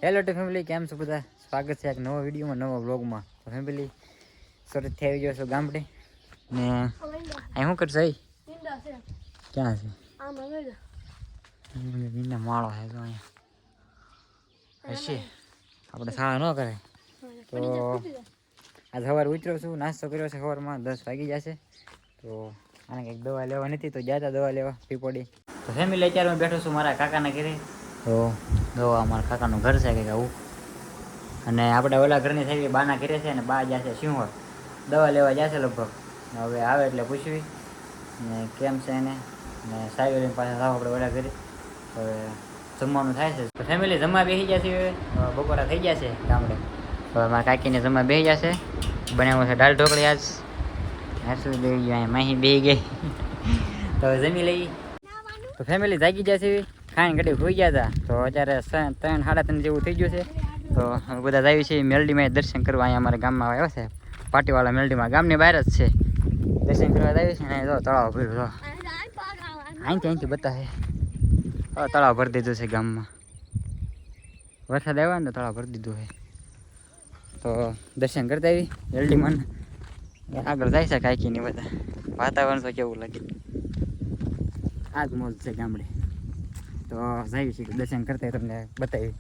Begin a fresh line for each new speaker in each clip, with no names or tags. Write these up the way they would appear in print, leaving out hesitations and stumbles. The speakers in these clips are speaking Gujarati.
હેલો ટુ ફેમિલી, કેમ છો બધા? સ્વાગત છે એક નવો વિડીયોમાં, નવો વ્લોગમાં. તો ફેમિલી સુરતથી આવી ગયો છો ગામડે ને અહીં શું કરશે? ક્યાં છે? મીના માળો છે તો અહીંયા હશે. આપણે શાળા ન કરે તો આજે સવારે ઉતર્યો છું, નાસ્તો કર્યો છે સવારમાં, 10 વાગી જશે. તો આને કંઈક દવા લેવા નથી તો જતા દવા લેવા પીપોડી. તો ફેમિલી અત્યારે હું બેઠો છું મારા કાકાના ઘરે. તો દવા અમારા કાકાનું ઘર છે કંઈક આવું. અને આપણે ઓલા ઘરની થઈ બાના ઘરે છે ને બા જશે સિંહોર દવા લેવા જશે લગભગ. હવે આવે એટલે પૂછવી ને કેમ છે એને ને સાહેબ પાસે આવો આપણે ઓલા ઘરે. હવે જમવાનું થાય છે તો ફેમિલી જમવા બેસી જશે. બપોરા થઈ જશે ગામડે. હવે મારા કાકીને જમવા બેસી જશે. બનાવ્યો છે દાળ ઢોકળી આજ. હાસું બેસી ગયો અહીંયા માહી બેસી ગઈ. તો જમી લઈ. તો ફેમિલી જાગી જશે. ખાઈને ઘડી હોઈ ગયા હતા તો અત્યારે 3-3:30 જેવું થઈ ગયું છે. તો અમે બધા આવી છીએ મેલડીમાં દર્શન કરવા. અહીંયા અમારા ગામમાં આવ્યો છે પાટીવાળા મેલડીમાં, ગામની બહાર જ છે. દર્શન કરવા આવી છે ને જો તળાવ ભર્યું. અહીંથી બતાવે તળાવ ભરી દીધું છે ગામમાં. વરસાદ આવ્યો ને તો તળાવ ભરી દીધું છે. તો દર્શન કરતા આવી મેલડીમાં. આગળ જાય છે કાંઈકીની બધા. વાતાવરણ તો કેવું લાગે, આ જ મોજ છે ગામડે. તો જઈએ છીએ દર્શન કરતા તમને બતાવી.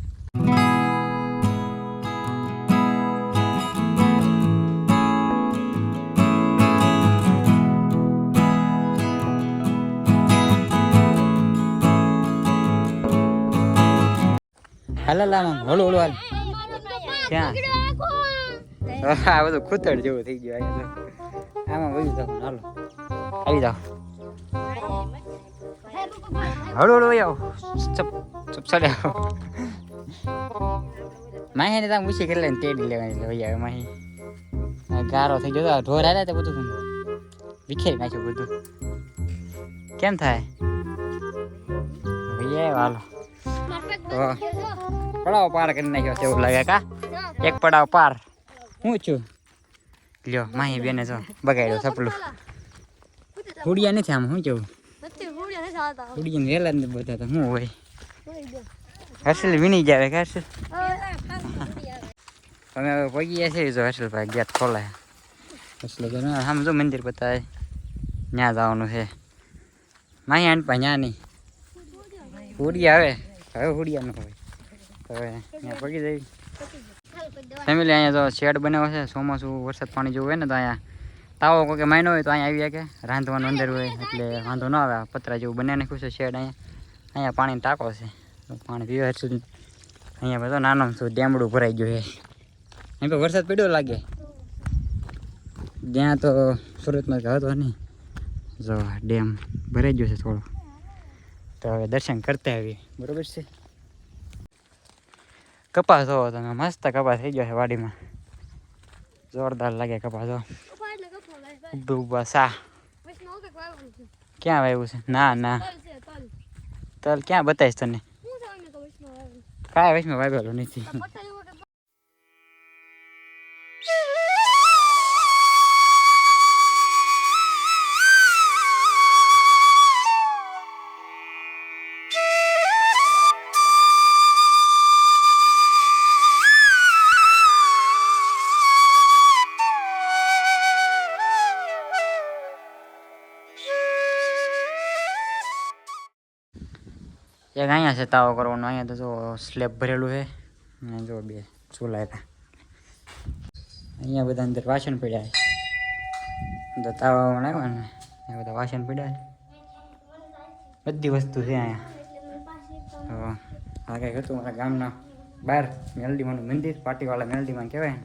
હાલ હળું હળું હાલ. ક્યાં આ બધું ખૂતડ જેવું થઈ ગયું અહીંયા. આમાં વયું જાવ, હાલો આવી જાઓ. હળું હળું આવો, ચપ ચડે આવો. માહી ને તમે ઉછી કરી લઈને તેડી લેવાની એટલે વહી આવે માહી. ગારો થઈ ગયો, ઢોર આવ્યા તો બધું વિખેરી નાખ્યું બધું. કેમ થાય ભૈયા? હાલો તો પડાવ પાર કરી નાખ્યો છે એવું લાગે કા? એક પડાવ પાર. હું છું લ્યો માહી બેને જો બગાડ્યો સપલું. હુડિયા નથી આમ, શું કેવું? હુડિયાને વેલા નથી બધા તો શું હોય? હર્ષલ વીણી જાવે કે હર્ષલ? અમે હવે પગી ગયા છીએ. જો હર્ષલભાઈ ગેટ ખોલાય એટલે આમ જો મંદિર બતાવે ત્યાં જવાનું છે. માહી આન પા ત્યાં નહીં હુડિયા આવે. હવે હુડિયા ન હોય તો હવે ત્યાં પગી જઈ. ફેમિલી અહીંયા તો શેડ બનાવ્યો છે. ચોમાસું વરસાદ પાણી જેવું હોય ને તો અહીંયા તાવો કોઈ માયનો હોય તો અહીંયા આવી કે રાંધવાનું અંદર હોય એટલે વાંધો ન આવે. પતરા જેવું બનાવી નાખ્યું છે શેડ. અહીંયા પાણીનો ટાંકો છે, પાણી પીવા સુધી. અહીંયા બધો નાનો શું ડેમડું ભરાઈ ગયું છે. અહીં તો વરસાદ પડ્યો લાગે. ત્યાં તો સુરતમાં હતો નહીં. જો ડેમ ભરાઈ ગયો છે થોડો. તો હવે દર્શન કરતા આવીએ. બરોબર છે. કપાસ જોવો તમે, મસ્ત કપાસ થઈ ગયો છે વાડીમાં. જોરદાર લાગે કપાસ. ઉભા સા ક્યાં વાવ્યું છે? ના તલ ક્યાં બતાવીશ તને? કાંઈ વચમાં વાવેલો નથી. એક અહીંયા છે તાવો કરવાનો. અહીંયા તો જો સ્લેબ ભરેલું છે. અહીંયા જો 2 ચૂલા હતા. અહીંયા બધા અંદર વાસણ પડ્યા છે. તાવા આવ્યા ને એ બધા વાસણ પડ્યા છે. બધી વસ્તુ છે અહીંયા. તો આ કંઈક હતું મારા ગામના બહાર મેલડીમાનું મંદિર, પાટીવાળા મેલડીમાં કહેવાય.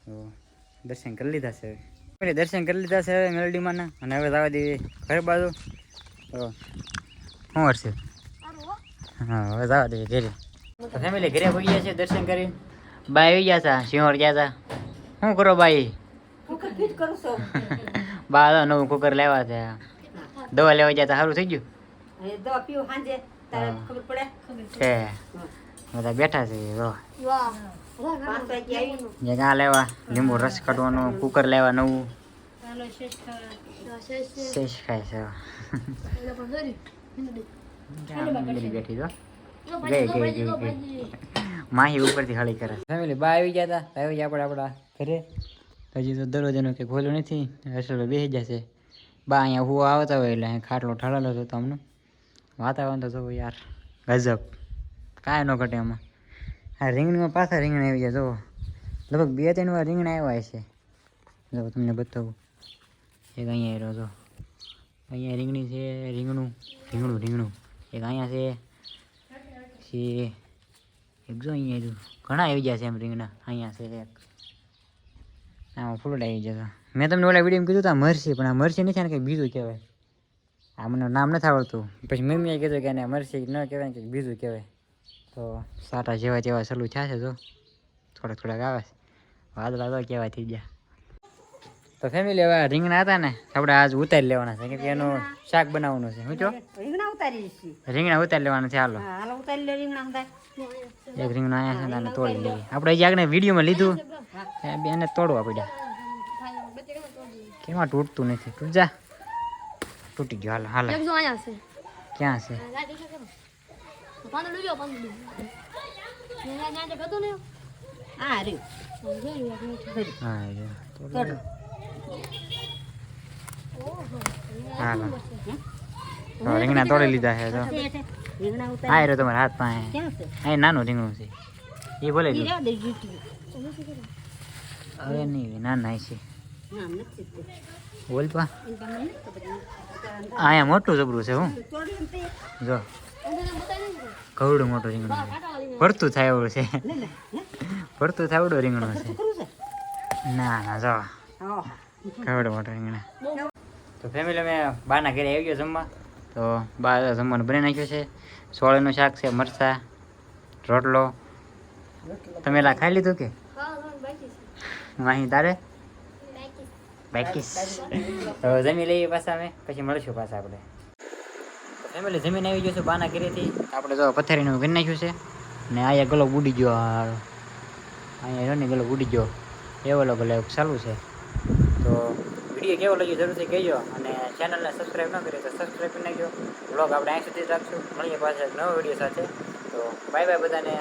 તો દર્શન કરી લીધા છે. હવે દર્શન કરી લીધા છે હવે મેલડીમાંના. અને હવે જવા દઈએ ઘર બાજુ. તો શું કરશે? હા હવે જવા દઈએ ઘરે. તો ફેમિલી ઘરે પડી ગયા છે દર્શન કરી. બા આવી ગયા હતા, સિંહોર ગયા હતા. શું કરો બાઈ? બા નવું કુકર લેવા છે. દવા લેવા ગયા હતા, સારું થઈ ગયું? બધા બેઠા છે. આ લેવા લીંબુ રસ કાઢવાનો, કુકર લેવા નવું. શેષ ખાય છે. બેઠી તો ગઈ માહી ઉપરથી હળી કરે ફેમિલી બા આવી ગયા હતા આવી ગયા આપણા ઘરે હજી તો દરવાજાનો કંઈ ખોલ્યું નથી રસોઈ બેસી જશે બા અહીંયા હું આવતા હોય એટલે અહીં ખાટલો ઠળેલો હતો તમને વાતાવરણ તો જોવો યાર ગજબ કાંઈ ન ઘટે એમાં આ રીંગણીમાં પાછા રીંગણા આવી ગયા જુઓ લગભગ 2-3 વાર રીંગણા આવ્યા છે જો તમને બતાવું એક અહીંયા રહ્યો જો અહીંયા રીંગણી છે રીંગણું એક અહીંયા છે એક જો અહીંયા જો ઘણા આવી ગયા છે એમ રીંગણા અહીંયા છે એક આમાં ફૂલ આવી જતા મેં તમને ઓલા વિડીયોમાં કીધું હતા મરસી પણ આ મરસી નથી ને કંઈક બીજું કહેવાય આ મને નામ નથી આવડતું પછી મમ્મીએ કીધું કે એને મરસી ન કહેવાય કંઈક બીજું કહેવાય તો સાટા જેવા તેવા સલું થયા છે જો થોડાક આવે છે વાદળા તો કેવા થઈ ગયા તો ફેમિલી હવે રીંગણા હતા ને આપણે આજ ઉતારી લેવાના છે કેમ કે એનું શાક બનાવવાનું છે શું છો રીંગણા ઉતારી લેવાના છે હાલો એક રીંગણા અહીંયા છે ને તોડી લઈએ આપણે હજી આગળ વિડીયોમાં લીધું એને તોડવા પડ્યા કેમાં તૂટતું નથી તૂટ જા તૂટી ગયો હાલ ક્યાં છે રીંગણા તોડી લીધા છે તો હા રહ્યો તમારા હાથ પાસે અહીં નાનું રીંગણું છે એ બોલે હવે નહીં નાના છે બોલ પા અહીંયા મોટું જબરું છે હું જો કવડું મોટું રીંગણું છે ભરતું થાય એવું છે ભરતું થાય એવડું રીંગણું છે ના જો કવડું મોટું રીંગણા તો ફેમિલી અમે બાના ઘરે આવી ગયો જમવા તો બા જમવાનું બની નાખ્યું છે સોળીનું શાક છે મરચાં રોટલો તમે એલા ખાઈ લીધું કે અહીં તારે બાકીસ તો જમી લઈએ પાછા અમે પછી મળશું પાછા આપણે ફેમિલી જમીન આવી ગયો છે બાના ઘરેથી આપણે જો પથારીનું કરી નાખ્યું છે ને અહીંયા ગલો ઉડી ગયો અહીંયા ને ગલો ઉડી ગયો એવો ગલો ચાલુ છે તો વિડીયો કેવો લાગ્યો જરૂરથી કહેજો અને ચેનલને સબસ્ક્રાઈબ ન કરી તો સબસ્ક્રાઈબ કરી નાખજો બ્લોગ આપણે અહીં સુધી રાખશું મળીએ પાછા નવો વિડીયો સાથે તો બાય બાય બધાને